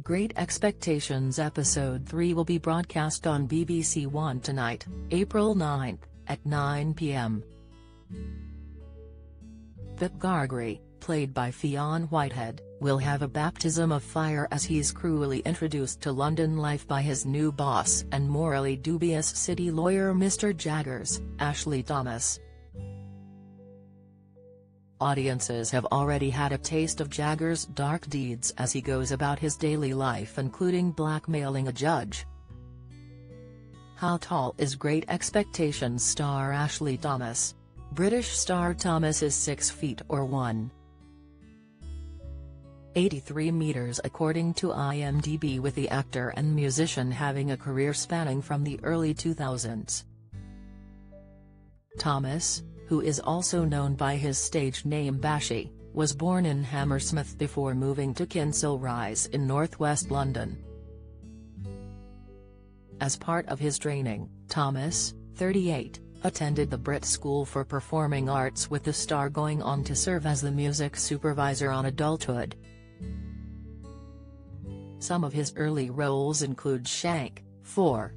Great Expectations Episode 3 will be broadcast on BBC One tonight, April 9, at 9 p.m. Pip Gargery, played by Fionn Whitehead, will have a baptism of fire as he's cruelly introduced to London life by his new boss and morally dubious city lawyer Mr. Jaggers, Ashley Thomas. Audiences have already had a taste of Jaggers' dark deeds as he goes about his daily life, including blackmailing a judge. How tall is Great Expectations star Ashley Thomas? British star Thomas is 6 feet or 1.83 meters according to IMDb, with the actor and musician having a career spanning from the early 2000s. Thomas, who is also known by his stage name Bashy, was born in Hammersmith before moving to Kensal Rise in northwest London. As part of his training, Thomas, 38, attended the Brit School for Performing Arts, with the star going on to serve as the music supervisor on Adulthood. Some of his early roles include Shank, 4.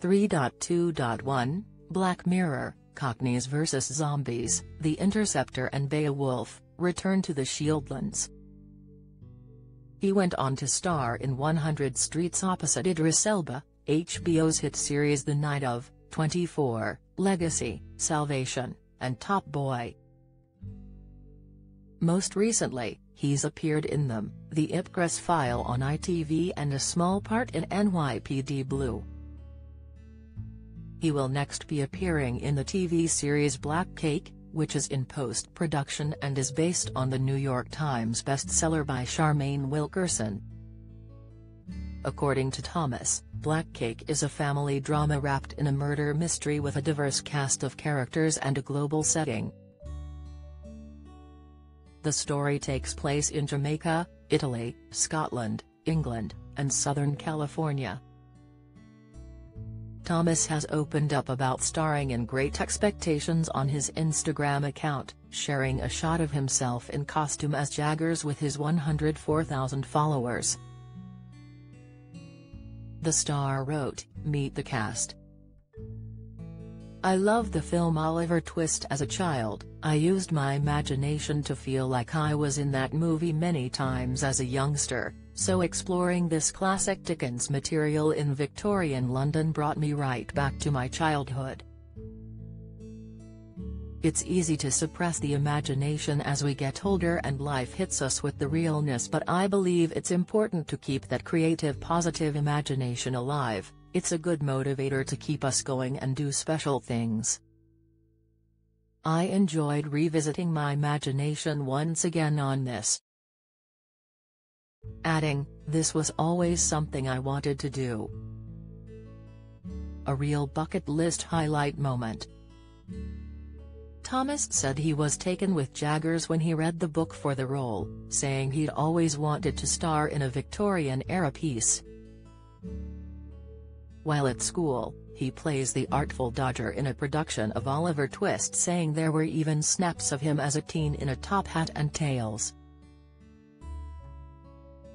3.2.1, Black Mirror, Cockneys vs Zombies, The Interceptor and Beowulf, Return to the Shieldlands. He went on to star in 100 Streets opposite Idris Elba, HBO's hit series The Night of, 24, Legacy, Salvation, and Top Boy. Most recently, he's appeared in Them, The Ipcress File on ITV and a small part in NYPD Blue. He will next be appearing in the TV series Black Cake, which is in post-production and is based on the New York Times bestseller by Charmaine Wilkerson. According to Thomas, Black Cake is a family drama wrapped in a murder mystery with a diverse cast of characters and a global setting. The story takes place in Jamaica, Italy, Scotland, England, and Southern California. Thomas has opened up about starring in Great Expectations on his Instagram account, sharing a shot of himself in costume as Jaggers with his 104,000 followers. The star wrote, "Meet the cast. I love the film Oliver Twist as a child. I used my imagination to feel like I was in that movie many times as a youngster, so exploring this classic Dickens material in Victorian London brought me right back to my childhood. It's easy to suppress the imagination as we get older and life hits us with the realness, but I believe it's important to keep that creative, positive imagination alive. It's a good motivator to keep us going and do special things. I enjoyed revisiting my imagination once again on this." Adding, "This was always something I wanted to do. A real bucket list highlight moment." Thomas said he was taken with Jaggers when he read the book for the role, saying he'd always wanted to star in a Victorian-era piece. While at school, he plays the artful Dodger in a production of Oliver Twist, saying there were even snaps of him as a teen in a top hat and tails.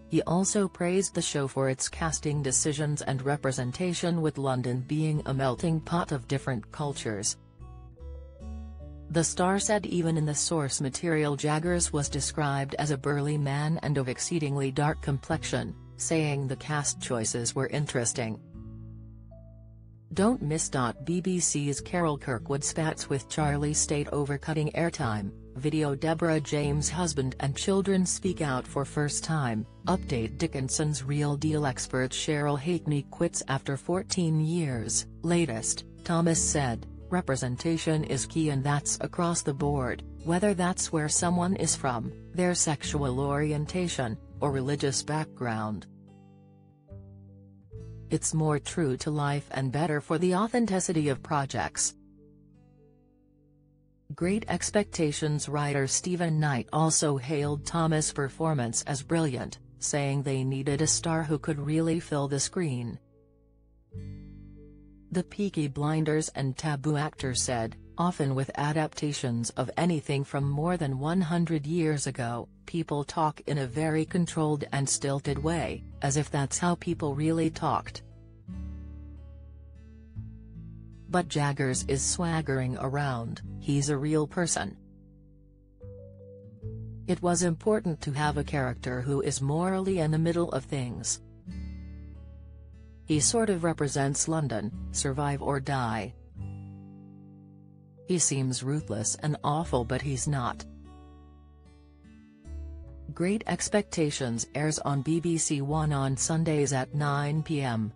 He also praised the show for its casting decisions and representation, with London being a melting pot of different cultures. The star said even in the source material Jaggers was described as a burly man and of exceedingly dark complexion, saying the cast choices were interesting. Don't miss. BBC's Carol Kirkwood spats with Charlie State over cutting airtime, video Deborah James' husband and children speak out for first time, update Dickinson's Real Deal expert Cheryl Hackney quits after 14 years, latest, Thomas said, representation is key, and that's across the board, whether that's where someone is from, their sexual orientation, or religious background. It's more true to life and better for the authenticity of projects." Great Expectations writer Stephen Knight also hailed Thomas' performance as brilliant, saying they needed a star who could really fill the screen. The Peaky Blinders and Taboo actor said, often with adaptations of anything from more than 100 years ago, people talk in a very controlled and stilted way, as if that's how people really talked. But Jaggers is swaggering around, he's a real person. It was important to have a character who is morally in the middle of things. He sort of represents London, survive or die. He seems ruthless and awful, but he's not. Great Expectations airs on BBC One on Sundays at 9 p.m.